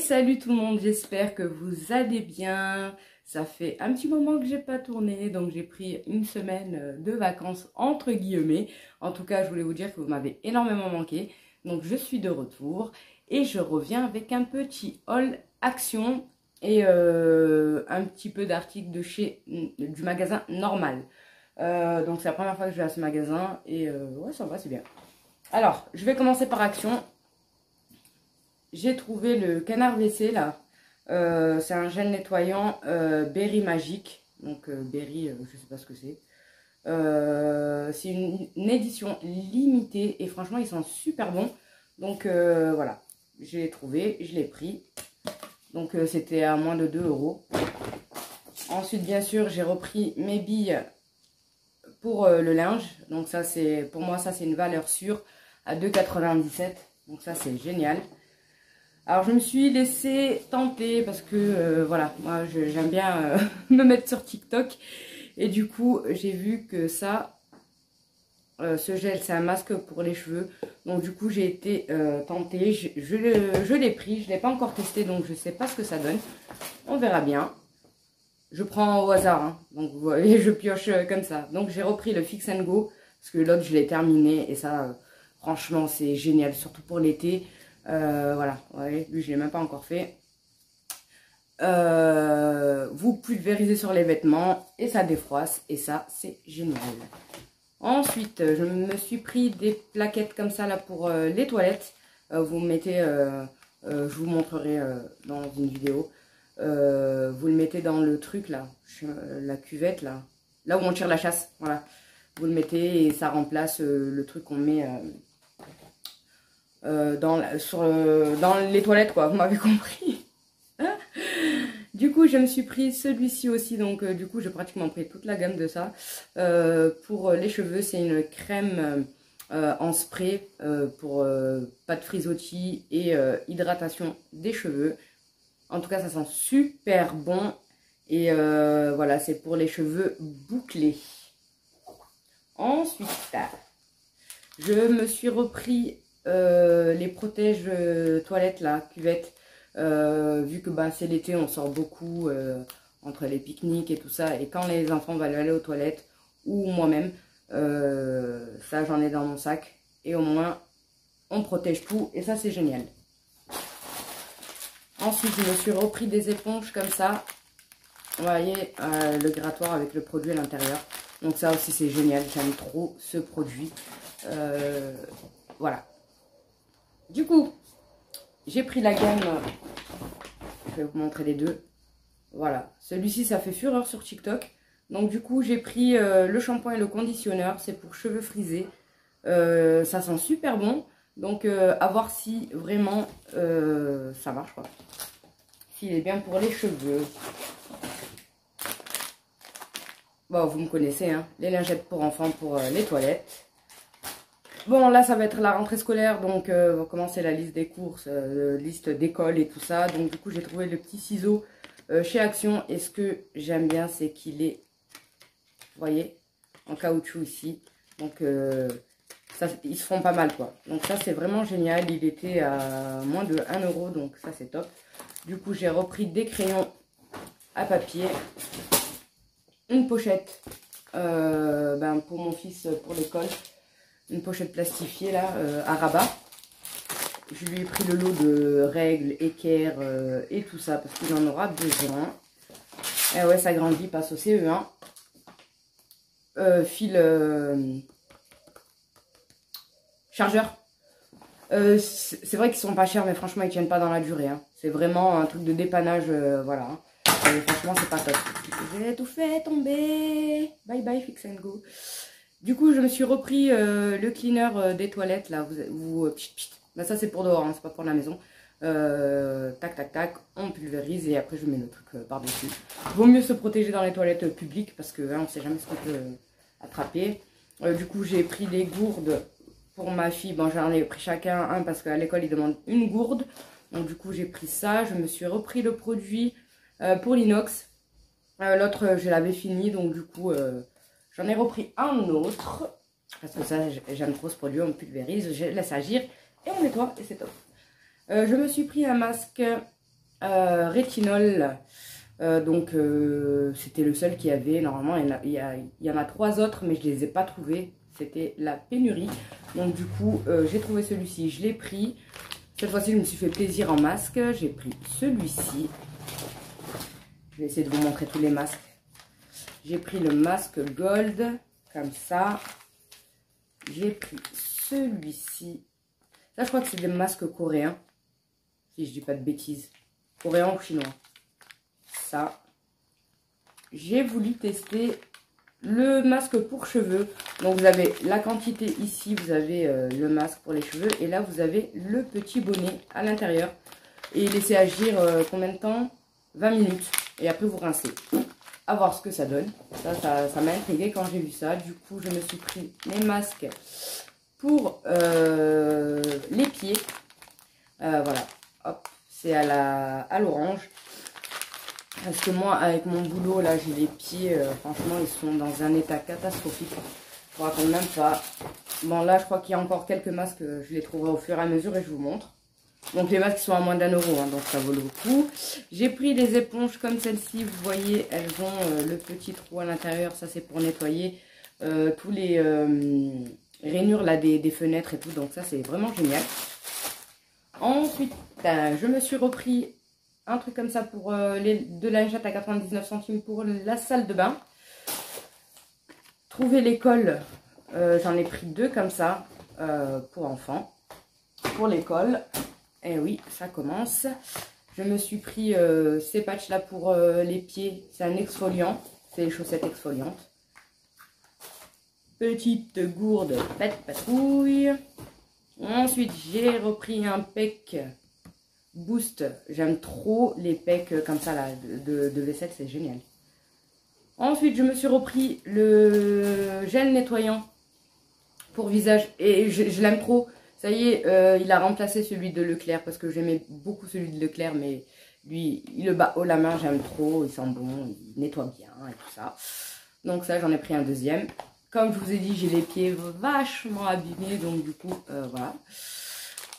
Salut tout le monde, j'espère que vous allez bien. Ça fait un petit moment que j'ai pas tourné, donc j'ai pris une semaine de vacances entre guillemets. En tout cas, je voulais vous dire que vous m'avez énormément manqué. Donc je suis de retour et je reviens avec un petit haul action et un petit peu d'articles du magasin Normal. Donc c'est la première fois que je vais à ce magasin et ouais, ça va, c'est bien. Alors, je vais commencer par Action. J'ai trouvé le canard WC là. C'est un gel nettoyant Berry Magique. Donc Berry, je sais pas ce que c'est. C'est une édition limitée et franchement ils sont super bons. Donc voilà, je l'ai trouvé, je l'ai pris. Donc c'était à moins de 2 €. Ensuite bien sûr j'ai repris mes billes pour le linge. Donc ça c'est, pour moi ça c'est une valeur sûre à 2,97 €. Donc ça c'est génial. Alors je me suis laissée tenter parce que voilà, moi j'aime bien me mettre sur TikTok. Et du coup j'ai vu que ça, ce gel c'est un masque pour les cheveux. Donc du coup j'ai été tentée, je l'ai pris, je ne l'ai pas encore testé donc je ne sais pas ce que ça donne. On verra bien. Je prends au hasard, hein. Donc vous voyez je pioche comme ça. Donc j'ai repris le Fix and Go parce que l'autre je l'ai terminé et ça franchement c'est génial, surtout pour l'été. Voilà, ouais, lui je l'ai même pas encore fait. Vous pulvérisez sur les vêtements et ça défroisse et ça c'est génial. Ensuite je me suis pris des plaquettes comme ça là pour les toilettes. Vous mettez, je vous montrerai dans une vidéo. Vous le mettez dans le truc là, la cuvette là où on tire la chasse, voilà. Vous le mettez et ça remplace le truc qu'on met dans les toilettes quoi, vous m'avez compris. Du coup je me suis pris celui-ci aussi, donc du coup j'ai pratiquement pris toute la gamme de ça. Pour les cheveux c'est une crème en spray pour pas de frisottis et hydratation des cheveux. En tout cas ça sent super bon et voilà, c'est pour les cheveux bouclés. Ensuite je me suis repris les protèges toilettes là, cuvettes, vu que bah, c'est l'été, on sort beaucoup entre les pique-niques et tout ça, et quand les enfants veulent aller aux toilettes ou moi-même, ça j'en ai dans mon sac et au moins on protège tout et ça c'est génial. Ensuite je me suis repris des éponges comme ça, vous voyez le grattoir avec le produit à l'intérieur, donc ça aussi c'est génial, j'aime trop ce produit. Voilà. Du coup, j'ai pris la gamme, je vais vous montrer les deux. Voilà, celui-ci ça fait fureur sur TikTok. Donc du coup, j'ai pris le shampoing et le conditionneur, c'est pour cheveux frisés. Ça sent super bon, donc à voir si vraiment ça marche quoi. S'il est bien pour les cheveux. Bon, vous me connaissez, hein, les lingettes pour enfants pour les toilettes. Bon, là, ça va être la rentrée scolaire, donc on va commencer la liste des courses, liste d'école et tout ça. Donc, du coup, j'ai trouvé le petit ciseau chez Action. Et ce que j'aime bien, c'est qu'il est, vous voyez, en caoutchouc ici. Donc, ça, ils se font pas mal, quoi. Donc, ça, c'est vraiment génial. Il était à moins de 1 €, donc ça, c'est top. Du coup, j'ai repris des crayons à papier, une pochette pour mon fils pour l'école. Une pochette plastifiée là, à rabat. Je lui ai pris le lot de règles, équerres et tout ça parce qu'il en aura besoin. Et ouais, ça grandit, passe au CE1. Fil chargeur. C'est vrai qu'ils sont pas chers, mais franchement ils tiennent pas dans la durée. Hein. C'est vraiment un truc de dépannage, voilà. Hein. Et franchement c'est pas top. J'ai tout fait tomber. Bye bye Fix and Go. Du coup, je me suis repris le cleaner des toilettes, là, bah, ça c'est pour dehors, hein, c'est pas pour la maison. Tac, tac, tac, on pulvérise et après je mets le truc par-dessus. Vaut mieux se protéger dans les toilettes publiques parce que hein, on sait jamais ce qu'on peut attraper. Du coup, j'ai pris des gourdes pour ma fille. Bon, j'en ai pris chacun un parce qu'à l'école, ils demandent une gourde. Donc du coup, j'ai pris ça. Je me suis repris le produit pour l'inox. L'autre, je l'avais fini, donc du coup... j'en ai repris un autre, parce que ça, j'aime trop ce produit, on pulvérise, je laisse agir et on nettoie et c'est top. Je me suis pris un masque rétinol. C'était le seul qu'il y avait. Normalement, il y en a 3 autres, mais je les ai pas trouvés. C'était la pénurie. Donc du coup, j'ai trouvé celui-ci, je l'ai pris. Cette fois-ci, je me suis fait plaisir en masque. J'ai pris celui-ci. Je vais essayer de vous montrer tous les masques. J'ai pris le masque Gold, comme ça. J'ai pris celui-ci. Ça, je crois que c'est des masques coréens. Si je dis pas de bêtises. Coréen ou chinois. Ça. J'ai voulu tester le masque pour cheveux. Donc, vous avez la quantité ici. Vous avez le masque pour les cheveux. Et là, vous avez le petit bonnet à l'intérieur. Et laissez agir combien de temps? 20 minutes. Et après, vous rincez. À voir ce que ça donne. Ça m'a intrigué quand j'ai vu ça. Du coup, je me suis pris les masques pour les pieds. Voilà. Hop. C'est à l'orange. Parce que moi, avec mon boulot, là, j'ai les pieds, franchement, ils sont dans un état catastrophique. Je ne raconte même pas. Bon, là, je crois qu'il y a encore quelques masques. Je les trouverai au fur et à mesure et je vous montre. Donc, les masques sont à moins d'1 euro, hein, donc ça vaut le coup. J'ai pris des éponges comme celle-ci. Vous voyez, elles ont le petit trou à l'intérieur. Ça, c'est pour nettoyer tous les rainures là, des fenêtres et tout. Donc, ça, c'est vraiment génial. Ensuite, je me suis repris un truc comme ça pour de lingettes à 99 centimes pour la salle de bain. Trouver l'école, j'en ai pris 2 comme ça pour enfants. Pour l'école, et oui, ça commence. Je me suis pris ces patchs là pour les pieds. C'est un exfoliant, c'est les chaussettes exfoliantes. Petite gourde, pas de patrouille. Ensuite, j'ai repris un pec Boost. J'aime trop les pecs comme ça là, de vaisselle, c'est génial. Ensuite, je me suis repris le gel nettoyant pour visage. Et je l'aime trop. Ça y est, il a remplacé celui de Leclerc parce que j'aimais beaucoup celui de Leclerc. Mais lui, il le bat haut la main, j'aime trop. Il sent bon, il nettoie bien et tout ça. Donc ça, j'en ai pris un deuxième. Comme je vous ai dit, j'ai les pieds vachement abîmés. Donc du coup, voilà.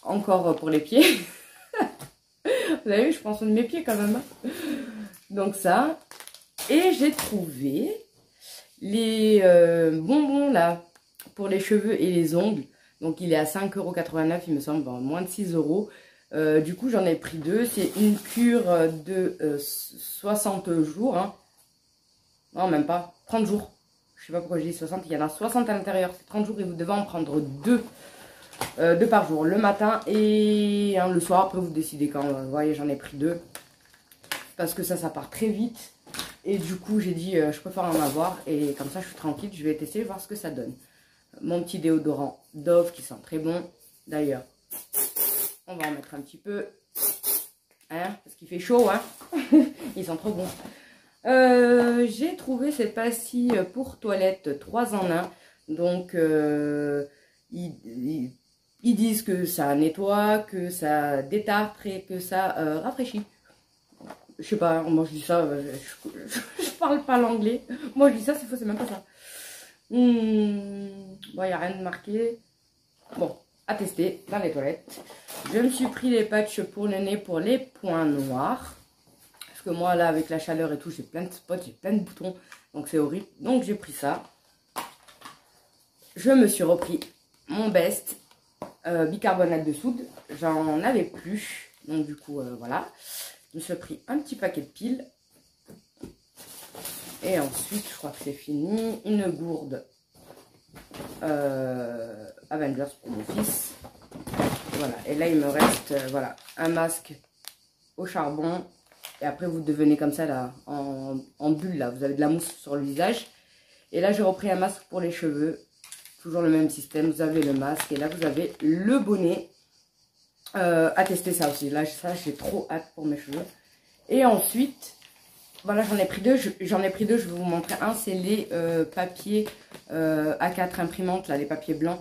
Encore pour les pieds. Vous avez vu, je prends soin de mes pieds quand même. Donc ça. Et j'ai trouvé les bonbons là pour les cheveux et les ongles. Donc il est à 5,89 €, il me semble, bon, moins de 6 €. Du coup, j'en ai pris 2. C'est une cure de 60 jours. Hein. Non, même pas. 30 jours. Je sais pas pourquoi je dis 60. Il y en a 60 à l'intérieur. C'est 30 jours et vous devez en prendre 2. 2 par jour, le matin et le soir. Après, vous décidez quand. Vous voyez, j'en ai pris 2. Parce que ça part très vite. Et du coup, j'ai dit, je préfère en avoir. Et comme ça, je suis tranquille. Je vais tester, voir ce que ça donne. Mon petit déodorant Dove qui sent très bon. D'ailleurs, on va en mettre un petit peu. Hein, parce qu'il fait chaud, hein. Ils sont trop bons. J'ai trouvé cette pastille pour toilette 3 en 1. Donc, ils disent que ça nettoie, que ça détartre et que ça rafraîchit. Je sais pas, moi je dis ça, je parle pas l'anglais. Moi je dis ça, c'est faux, c'est même pas ça. Bon, il n'y a rien de marqué. Bon, à tester dans les toilettes. Je me suis pris les patchs pour le nez pour les points noirs. Parce que moi là, avec la chaleur et tout, j'ai plein de spots, j'ai plein de boutons. Donc c'est horrible. Donc j'ai pris ça. Je me suis repris mon best bicarbonate de soude. J'en avais plus. Donc du coup, voilà. Je me suis pris un petit paquet de piles. Et ensuite, je crois que c'est fini. Une gourde Avengers pour mon fils. Voilà. Et là, il me reste voilà, un masque au charbon. Et après, vous devenez comme ça, là, en bulle. Là. Vous avez de la mousse sur le visage. Et là, j'ai repris un masque pour les cheveux. Toujours le même système. Vous avez le masque. Et là, vous avez le bonnet. À tester ça aussi. Là, ça, j'ai trop hâte pour mes cheveux. Et ensuite, voilà, j'en ai pris 2. Je vais vous montrer un. C'est les papiers A4 imprimantes, là, les papiers blancs.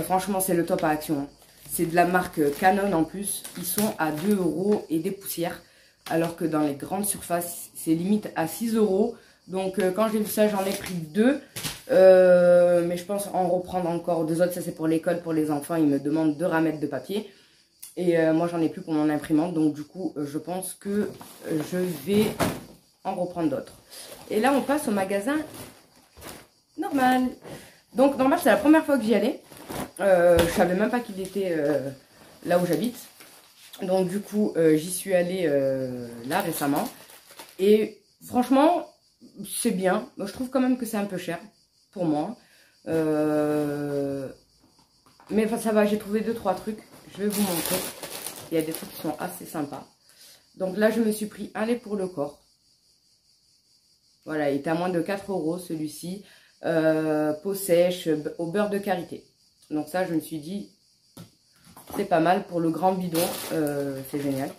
Franchement, c'est le top à Action. Hein. C'est de la marque Canon en plus. Ils sont à 2 € et des poussières. Alors que dans les grandes surfaces, c'est limite à 6 €. Donc, quand j'ai vu ça, j'en ai pris 2. Mais je pense en reprendre encore 2 autres. Ça, c'est pour l'école, pour les enfants. Ils me demandent 2 ramettes de papier. Et moi, j'en ai plus pour mon imprimante. Donc, du coup, je pense que je vais en reprendre d'autres. Et là, on passe au magasin normal. Donc, normal, c'est la première fois que j'y allais. Je savais même pas qu'il était là où j'habite. Donc, du coup, j'y suis allée là récemment. Et franchement, c'est bien. Je trouve quand même que c'est un peu cher pour moi. Mais enfin, ça va, j'ai trouvé 2-3 trucs. Je vais vous montrer. Il y a des trucs qui sont assez sympas. Donc là, je me suis pris un lait pour le corps. Voilà, il est à moins de 4 € celui-ci. Peau sèche au beurre de karité. Donc ça, je me suis dit, c'est pas mal pour le grand bidon. C'est génial.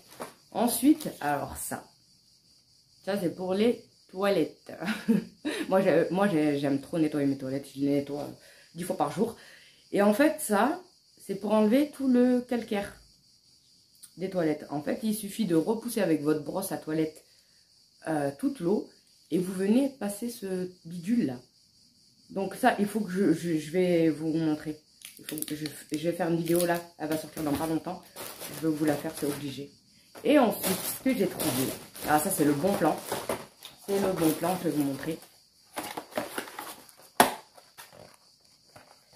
Ensuite, alors ça c'est pour les toilettes. moi, j'aime trop nettoyer mes toilettes. Je les nettoie 10 fois par jour. Et en fait, ça, c'est pour enlever tout le calcaire des toilettes. En fait, il suffit de repousser avec votre brosse à toilette toute l'eau et vous venez passer ce bidule là. Donc ça, il faut que je vais vous montrer. Il faut que je vais faire une vidéo là. Elle va sortir dans pas longtemps. Je vais vous la faire, c'est obligé. Et ensuite, ce que j'ai trouvé. Alors ça, c'est le bon plan. C'est le bon plan, je vais vous montrer.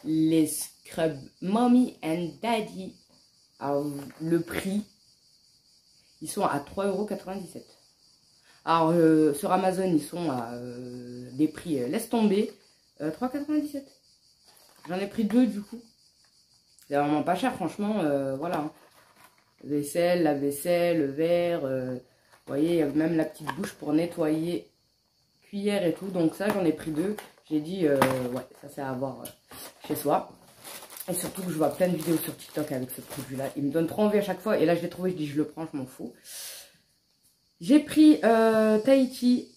Les Scrub Mommy and Daddy. Alors, le prix, ils sont à 3,97 €. Alors, sur Amazon, ils sont à des prix, laisse tomber, 3,97 €. J'en ai pris 2 du coup. C'est vraiment pas cher, franchement, voilà. Hein. Vaisselle, lave-vaisselle, verre, vous voyez, il y a même la petite bouche pour nettoyer, cuillère et tout. Donc ça, j'en ai pris 2. J'ai dit, ouais, ça c'est à avoir chez soi. Et surtout que je vois plein de vidéos sur TikTok avec ce produit-là. Il me donne trop envie à chaque fois. Et là, je l'ai trouvé, je dis, je le prends, je m'en fous. J'ai pris Tahiti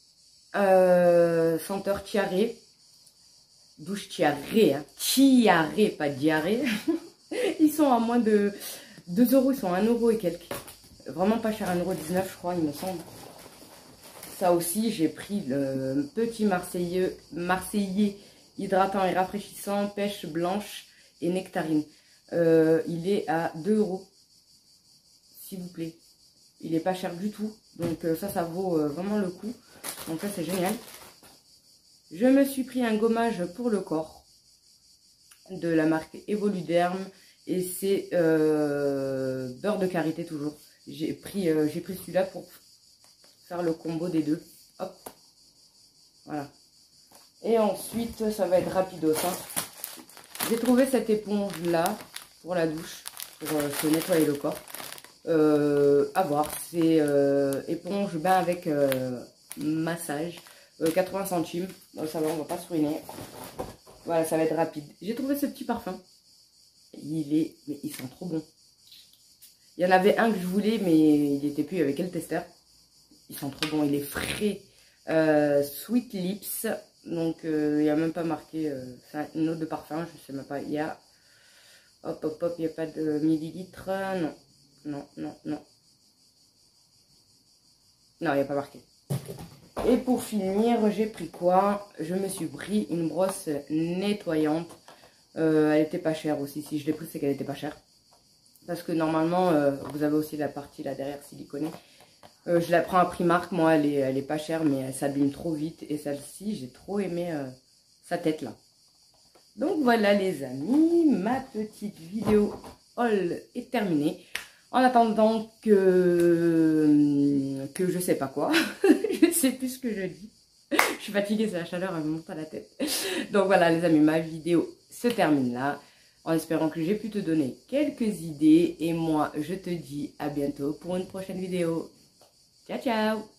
senteur tiaré. Douche tiaré, hein. Tiaré, pas diarrhée. Ils sont à moins de 2 €, ils sont à 1 € et quelques. Vraiment pas cher, 1,19 € je crois, il me semble. Ça aussi, j'ai pris le petit Marseillais hydratant et rafraîchissant, pêche blanche et nectarine. Il est à 2 €, s'il vous plaît. Il est pas cher du tout. Donc ça vaut vraiment le coup. Donc ça, c'est génial. Je me suis pris un gommage pour le corps de la marque Evoluderm. Et c'est beurre de karité toujours. J'ai pris celui-là pour faire le combo des deux. Hop. Voilà. Et ensuite, ça va être rapidos. Hein. J'ai trouvé cette éponge-là pour la douche. Pour se nettoyer le corps. À voir. C'est éponge bain avec massage. 80 centimes. Donc ça va, on va pas se ruiner. Voilà, ça va être rapide. J'ai trouvé ce petit parfum. Mais ils sont trop bons. Il y en avait un que je voulais, mais il n'était plus avec le testeur. Ils sont trop bons. Il est frais. Sweet Lips. Donc, il n'y a même pas marqué une note de parfum. Je sais même pas. Il y a... Hop, hop, hop. Il n'y a pas de millilitres. Non. Non, non, non. Non, il n'y a pas marqué. Et pour finir, j'ai pris quoi? Je me suis pris une brosse nettoyante. Elle était pas chère aussi. Si je l'ai pris, c'est qu'elle était pas chère. Parce que normalement, vous avez aussi la partie là derrière siliconée. Je la prends à Primark. Moi, elle est pas chère, mais elle s'abîme trop vite. Et celle-ci, j'ai trop aimé sa tête là. Donc voilà les amis, ma petite vidéo haul est terminée. En attendant que je sais pas quoi. Je sais plus ce que je dis. Je suis fatiguée, c'est la chaleur, elle me monte à la tête. Donc voilà les amis, ma vidéo se termine là. En espérant que j'ai pu te donner quelques idées. Et moi, je te dis à bientôt pour une prochaine vidéo. Ciao, ciao!